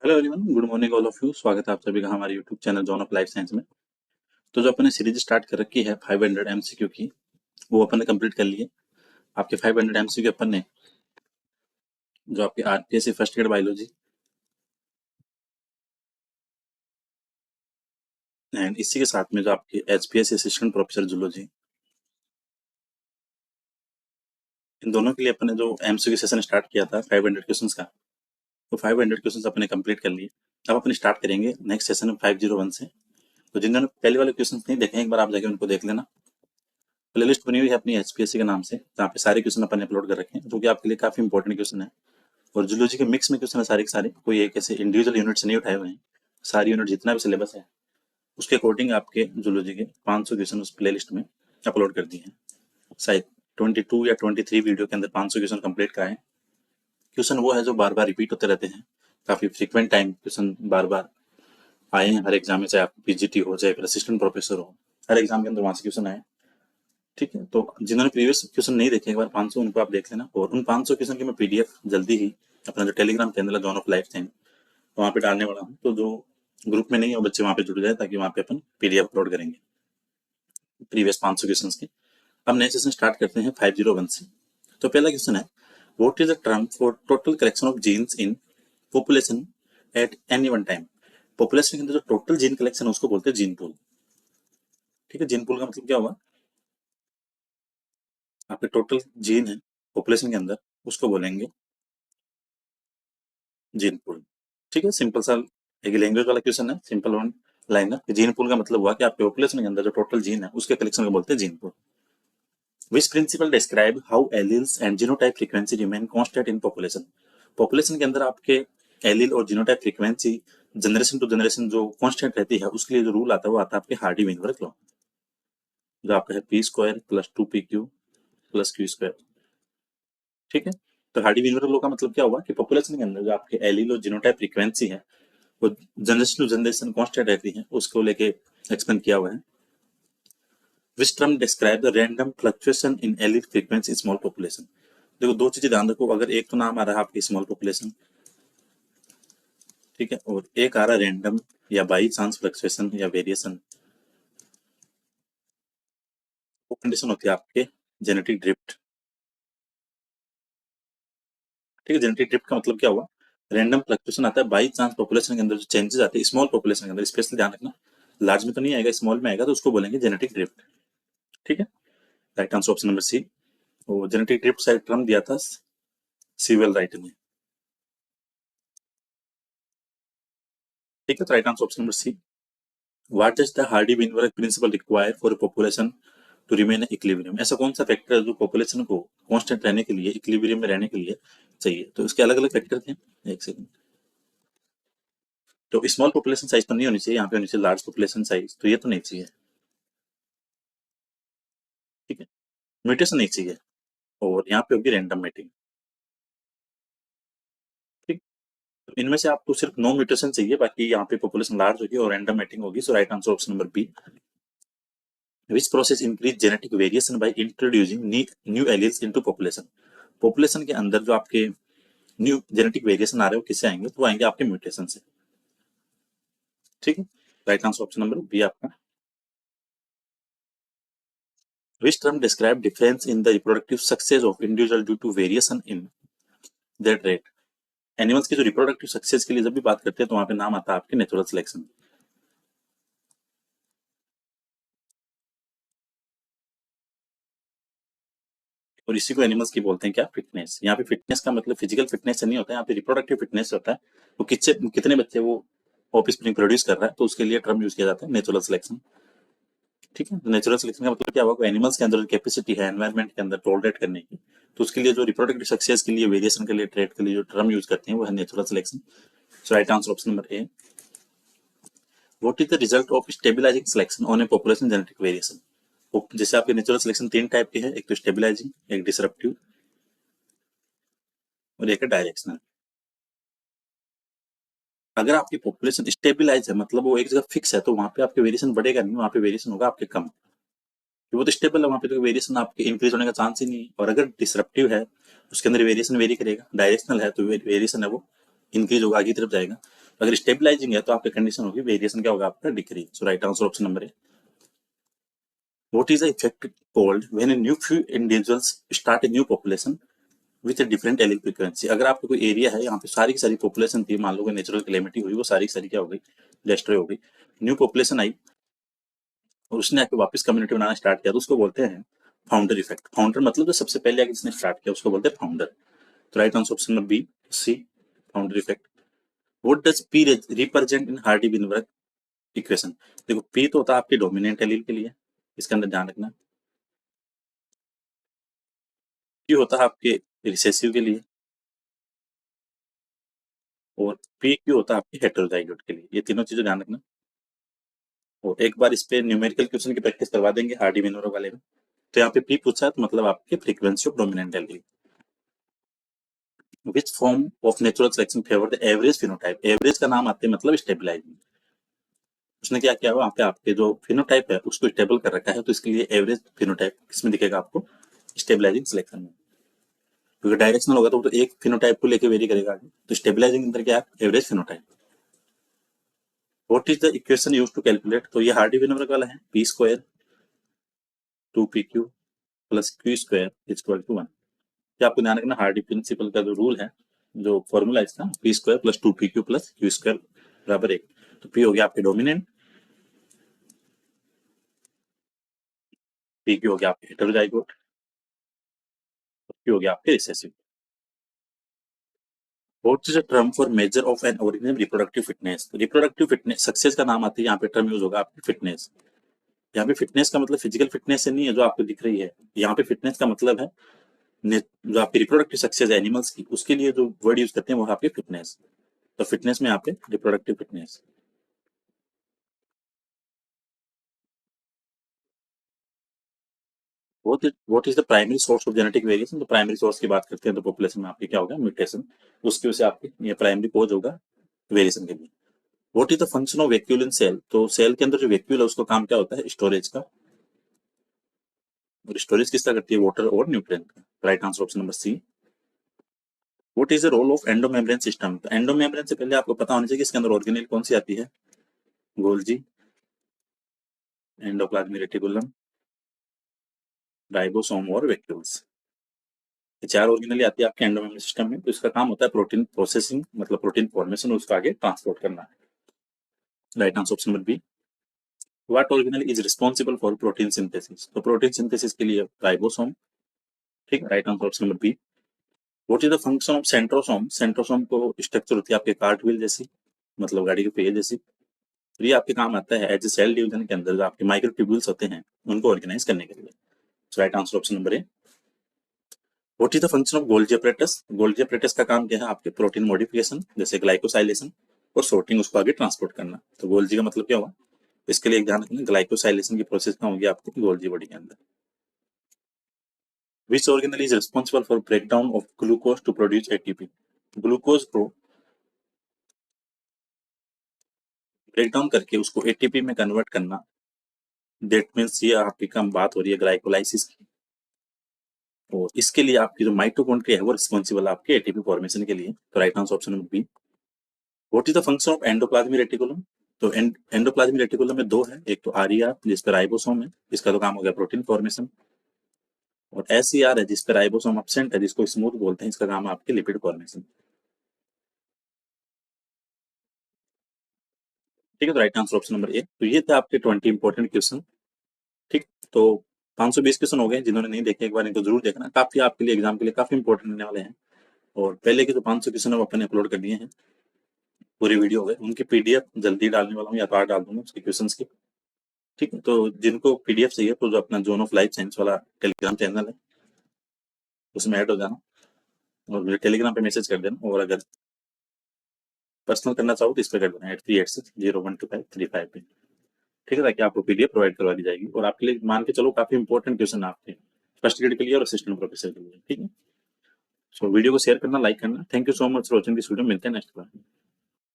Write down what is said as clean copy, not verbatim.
Hello everyone, good morning all of you. स्वागत है आप सभी का हमारे YouTube channel John of life science में। तो जो अपने सीरीज स्टार्ट कर रखी है 500 एमसीक्यू की, वो अपन ने कंप्लीट कर ली है। आपके 500 एमसीक्यू अपन ने जो आपके RPSC first aid biology and इसी के साथ में जो आपके एचपीएससी असिस्टेंट प्रोफेसर जूलॉजी, इन दोनों के लिए अपन ने जो एमसीक्यू सेशन स्टार्ट किया था 500 क्वेश्चंस का, तो 500 क्वेश्चंस अपन ने कंप्लीट कर लिए। अब अपन स्टार्ट करेंगे नेक्स्ट सेशन 501 से। तो जिन्होंने पहले वाले क्वेश्चन नहीं देखे, एक बार आप जाके उनको देख लेना। प्लेलिस्ट बनी हुई है अपनी एचपीएससी के नाम से, जहाँ पे सारे क्वेश्चन अपन ने अपलोड कर रखे हैं, जो कि आपके लिए काफी इंपॉर्टेंट क्वेश्चन है। और जूलॉजी के मिक्स में क्वेश्चन है सारे के सारे, कोई एक ऐसे इंडिविजुअल यूनिट से नहीं उठाए हुए हैं। सारी यूनिट जितना भी सिलेबस है उसके अकॉर्डिंग आपके जूलॉजी के 500 क्वेश्चन उस प्लेलिस्ट में अपलोड कर दिए हैं। शायद 22 या 23 वीडियो के अंदर 500 क्वेश्चन कंप्लीट कराए। क्वेश्चन वो है जो बार बार रिपीट होते रहते हैं, काफी फ्रीक्वेंट टाइम क्वेश्चन बार बार आए हैं हर एग्जाम में, चाहे आप पीजीटी हो चाहे फिर असिस्टेंट प्रोफेसर हो, हर एग्जाम के अंदर वहां से क्वेश्चन आए। ठीक है, तो जिन्होंने प्रीवियस क्वेश्चन नहीं देखे एक बार 500 उनको आप देख लेना। और उन 500 क्वेश्चन की मैं पीडीएफ जल्दी ही अपना जो टेलीग्राम चैनल है जॉन ऑफ लाइफ टाइम, वहाँ पे डालने वाला हूँ। तो जो ग्रुप में नहीं है वो बच्चे वहाँ पे जुड़ जाए, ताकि वहाँ पे अपन पीडीएफ अपलोड करेंगे प्रीवियस 500 क्वेश्चंस के। अब नए सेशन स्टार्ट करते हैं 501 से। तो पहला क्वेश्चन है, what is the term for total collection of genes in population at any one time. Population के अंदर जो टोटल जीन कलेक्शन है उसको बोलते हैं जीन पूल। ठीक है, जीन पूल का मतलब क्या हुआ, आपके टोटल जीन है पॉपुलेशन के अंदर, उसको बोलेंगे जीन पूल। ठीक है, सिंपल सा एक लैंग्वेज वाला क्वेश्चन है, simple one liner. Gene pool का मतलब हुआ कि आपके पॉपुलेशन के अंदर जो टोटल जीन है उसके कलेक्शन को बोलते हैं gene pool. Which principle describe how alleles and genotype frequency remain constant in population? Population के अंदर आपके एलील और genotype frequency generation to generation जो कांस्टेंट रहती है, उसके लिए जो रूल आता है वो आता है आपके हार्डी वेनबर्ग लॉ, जो आपका है P square plus 2pq plus Q square. ठीक है, तो हार्डी वेनबर्ग लॉ का मतलब क्या हुआ कि पॉपुलेशन के अंदर जो आपके एलील और जीनोटाइप फ्रीक्वेंसी है वो जनरेशन टू जनरेशन कांस्टेंट रहती है, उसको लेके एक्सप्लेन किया हुआ है। Which term describe the random fluctuation in allele frequency in small population? देखो दो चीजें ध्यान रखो, अगर एक तो नाम आ रहा है आपकी स्मॉल पॉपुलेशन, ठीक है, और एक आ रहा है रैंडम या बाई चांस फ्लक्चुएशन या वेरिएशन, वो कंडीशन होती है आपके जेनेटिक ड्रिफ्ट। ठीक है, जेनेटिक ड्रिफ्ट का मतलब क्या हुआ, रैंडम फ्लक्चुएशन आता है बाई चांस पॉपुलेशन के अंदर जो चेंजेस आते हैं स्मॉल पॉपुलेशन के अंदर, स्पेशली ध्यान रखना, लार्ज में तो नहीं आएगा, स्मॉल में आएगा, तो उसको बोलेंगे जेनेटिक ड्रिफ्ट। ठीक है, right answer option number C. वो जेनेटिक ड्रिफ्ट शायद टर्म दिया था सीवेल राइट ने। ठीक है, तो right answer option number C. What does the Hardy-Weinberg principle require for a population to remain in equilibrium? ऐसा कौन सा फैक्टर है जो पॉपुलेशन को कांस्टेंट रहने के लिए, इक्विलिब्रियम में रहने के लिए चाहिए? तो इसके अलग अलग फैक्टर थे। एक सेकंड, तो स्मॉल पॉपुलेशन साइज तो नहीं होनी चाहिए, यहाँ पे होनी चाहिए लार्ज पॉपुलेशन साइज, तो ये तो नहीं चाहिए। ठीक है, म्यूटेशन नहीं चाहिए, और यहाँ पे होगी रैंडम मेटिंग। ठीक, तो इनमें से आपको सिर्फ नो म्यूटेशन चाहिए, बाकी यहाँ पे पॉपुलेशन लार्ज होगी और रैंडम मेटिंग होगी। So right answer option number B. Which process increase genetic variation by introducing new alleles into population? Population के अंदर जो आपके न्यू जेनेटिक वेरिएशन आ रहे हो किससे आएंगे, तो आएंगे आपके म्यूटेशन से। ठीक है, right answer option number B आपका। Which term describe difference in the reproductive success of individual due to variation in that rate? Animals की जो रिप्रोडक्टिव सक्सेस के लिए जब भी बात करते हैं तो वहां पे नाम आता है आपके नेचुरल सिलेक्शन। और इसी को एनिमल्स की बोलते हैं क्या, फिटनेस। यहाँ पे फिटनेस का मतलब फिजिकल फिटनेस नहीं होता है, यहाँ पे रिप्रोडक्टिव फिटनेस होता है, वो कितने बच्चे वो ऑफस्प्रिंग प्रोड्यूस कर रहा है, तो उसके लिए टर्म यूज किया जाता है नेचुरल सिलेक्शन। ठीक है, नेचुरल सिलेक्शन का मतलब क्या हुआ, एनिमल्स के अंदर कैपेसिटी है एनवायरमेंट के अंदर टॉलरेट करने की, तो उसके लिए जो रिप्रोडक्टिव सक्सेस के लिए, वेरिएशन के लिए, ट्रेड के लिए जो टर्म यूज करते हैं वो है natural selection. So right answer option number A. What is the result of stabilising selection on a population genetic variation? जैसे आपके नेचुरल सिलेक्शन तीन टाइप के हैं, एक तो स्टेबलाइजिंग, एक डिसरप्टिव और एक है डायरेक्शनल। अगर आपकी पॉपुलेशन स्टेबलाइज है, मतलब वो एक जगह फिक्स है, तो वहां पे आपके वेरिएशन बढ़ेगा नहीं, वहां पे वेरिएशन होगा आपके कम। वो तो स्टेबल है, वहां पे तो वेरिएशन आपके इंक्रीज होने का चांस ही नहीं है। और अगर डिसरप्टिव है उसके अंदर वेरिएशन वेरी करेगा, डायरेक्शनल है तो वेरिएशन है वो इंक्रीज होगा, आगे की तरफ जाएगा। अगर स्टेबलाइजिंग है तो आपकी कंडीशन होगी वेरिएशन क्या होगा आपका decrease. So right answer option number A. What is the effect called when a new few individuals start a new population with a different allele frequency? अगर आपको कोई एरिया है यहाँ पे सारी की सारी पॉपुलेशन थी, मान लो कोई नेचुरल कैलेमिटी हुई, वो सारी की सारी क्या हो गई, डिस्ट्रॉय हो गई, न्यू पॉपुलेशन आई और उसने आके वापस कम्युनिटी बनाना स्टार्ट किया, तो उसको बोलते हैं फाउंडर इफेक्ट। फाउंडर मतलब जो सबसे पहले आगे जिसने स्टार्ट किया उसको बोलते हैं फाउंडर। तो right answer option number B C, founder effect. What does P represent in Hardy Weinberg equation? देखो पी तो होता है आपके डोमिनेंट एलील के लिए, इसके अंदर ध्यान रखना। क्यू होता है आपके रिसेसिव के लिए, और पी क्यू होता है आपके हेटेरोजाइगोट के लिए। ये तीनों चीजें ध्यान रखना। और एक बार इस पे न्यूमेरिकल क्वेश्चन की प्रैक्टिस करवा देंगे हार्डी-विनबर्ग वाले में। तो यहाँ पे पी पूछा है तो मतलब आपके frequency of dominant allele. Which form of natural selection favour the average phenotype? Average का नाम आते मतलब स्टेबलाइजिंग। उसने क्या किया, वहाँ पे आपके जो फिनोटाइप है उसको स्टेबल कर रखा है, तो इसके लिए एवरेज फिनोटाइप किसमें दिखेगा आपको, स्टेबलाइजिंग सिलेक्शन में। क्योंकि डायरेक्शनल होगा तो एक फिनोटाइप को लेके वेरी करेगा आगे, तो स्टेबलाइजिंग अंदर क्या है, average phenotype. What is the equation used to calculate? तो ये हार्डी-विनबर्ग वाला है, P square 2pq plus Q square equal to 1। ये आपको ध्यान रखना, हार्डी प्रिंसिपल का जो रूल है, जो फॉर्मूला इसका, P square plus 2pq plus Q square बराबर 1। तो पी हो गया आपके डोमिनेंट, पी क्यू हो गया आपके हेटेरोजाइगोट, क्यू हो गया आपके recessive. What is a term for measure of an organism reproductive fitness? Reproductive fitness success का नाम आती है, यहाँ पे टर्म यूज होगा आपकी फिटनेस। यहाँ पे फिटनेस का मतलब फिजिकल फिटनेस से नहीं है जो आपको दिख रही है, यहाँ पे फिटनेस का मतलब है जो आपकी रिप्रोडक्टिव सक्सेस है एनिमल्स की, उसके लिए जो वर्ड यूज करते हैं वो आपके फिटनेस। तो फिटनेस में यहाँ पे reproductive fitness. What is the primary source of genetic variation? तो प्राइमरी सोर्स की बात करते हैं तो पॉपुलेशन में आपके क्या होगा, म्यूटेशन। उसकी वजह से आपके ये प्राइमरी कोज होगा वेरिएशन के लिए। What is the function of vacuole in cell? तो सेल के अंदर जो वैक्यूल है उसका काम क्या होता है, स्टोरेज का। और स्टोरेज किसका करती है, वाटर और न्यूट्रिएंट का। Right answer option number C. What is the role of endomembrane system? तो एंडोमेम्ब्रेन से पहले आपको पता होना चाहिए कि इसके अंदर ऑर्गेनेल कौन सी आती है, गोल्जी, एंडोप्लाज्मिक रेटिकुलम, राइबोसोम और वैक्यूल्स। ये चार ऑर्गेनेल आती है आपके एंडोमेम्ब्रेन सिस्टम में। तो इसका काम होता है प्रोटीन प्रोसेसिंग, मतलब प्रोटीन फॉर्मेशन, उसको आगे ट्रांसपोर्ट करना है। Right answer option number B. What organelle is responsible for protein synthesis? तो प्रोटीन सिंथेसिस के लिए राइबोसोम। ठीक है, right answer option number B. What is the function of centrosome? Centrosome को स्ट्रक्चर होती है आपके कार्ट व्हील जैसी, मतलब गाड़ी के पहिए जैसी। तो ये आपके काम आता है एज ए सेल डिवीजन के अंदर जो आपके माइक्रोट्यूब्यूल्स होते हैं उनको ऑर्गेनाइज करने के लिए। Right answer option number A. What is the function of Golgi apparatus? Golgi apparatus का काम क्या है, आपके प्रोटीन मॉडिफिकेशन जैसे ग्लाइकोसाइलेशन और सॉर्टिंग, उसको आगे ट्रांसपोर्ट करना। तो गोल्जी का मतलब क्या हुआ, इसके लिए एक ध्यान रखना, ग्लाइकोसाइलेशन की प्रोसेस कहाँ होगी आपकी गोल्जी बॉडी के अंदर। Which organelle is responsible for breakdown of glucose to produce ATP? Glucose को ब्रेकडाउन करके उसको एटीपी में कन्वर्ट करना, दैट मीन्स ये आपकी कम बात हो रही है ग्लाइकोलाइसिस की। और इसके लिए आपकी जो माइटोकॉन्ड्रिया है वो रिस्पॉन्सिबल आपके एटीपी फॉर्मेशन के लिए। तो right answer option number B. What is the function of endoplasmic reticulum? तो एंडोप्लाज्मिक रेटिकुलम में दो है, एक तो आरईआर जिस पर राइबोसोम है, इसका तो काम हो गया प्रोटीन फॉर्मेशन, और एसईआर है जिस पर राइबोसोम एब्सेंट है, जिसको स्मूथ बोलते हैं, इसका काम है आपके लिपिड फॉर्मेशन। ठीक है, तो राइट आंसर ऑप्शन नंबर ए। तो ये थे आपके 20 इंपॉर्टेंट क्वेश्चन। ठीक, तो 520 क्वेश्चन हो गए, जिन्होंने नहीं देखे एक बार इनको जरूर देखना, काफी आपके लिए एग्जाम के लिए काफी इंपॉर्टेंट होने वाले हैं। और पहले के जो 500 क्वेश्चन है वो अपने अपलोड कर दिए हैं, पूरी वीडियो हो गए, उनकी पीडीएफ जल्दी डालने वाला हूँ या तो आज डाल दूंगा उसके क्वेश्चंस की। ठीक है, तो जिनको पीडीएफ चाहिए तो जो अपना जोन ऑफ लाइफ साइंस वाला टेलीग्राम चैनल है उसमें ऐड हो जाना और मुझे टेलीग्राम पे मैसेज कर देना, और अगर पर्सनल करना चाहो तो इस पर कर देना 8386012535 पे। ठीक है, ताकि आपको पीडीएफ प्रोवाइड करवा दी जाएगी, और आपके लिए मान के चलो काफी इंपॉर्टेंट क्वेश्चन आपके फर्स्ट ग्रेड के लिए और असिस्टेंट प्रोफेसर के लिए। ठीक है, सो वीडियो को शेयर करना, लाइक करना। Thank you so much for watching this video, मिलते हैं नेक्स्ट बार।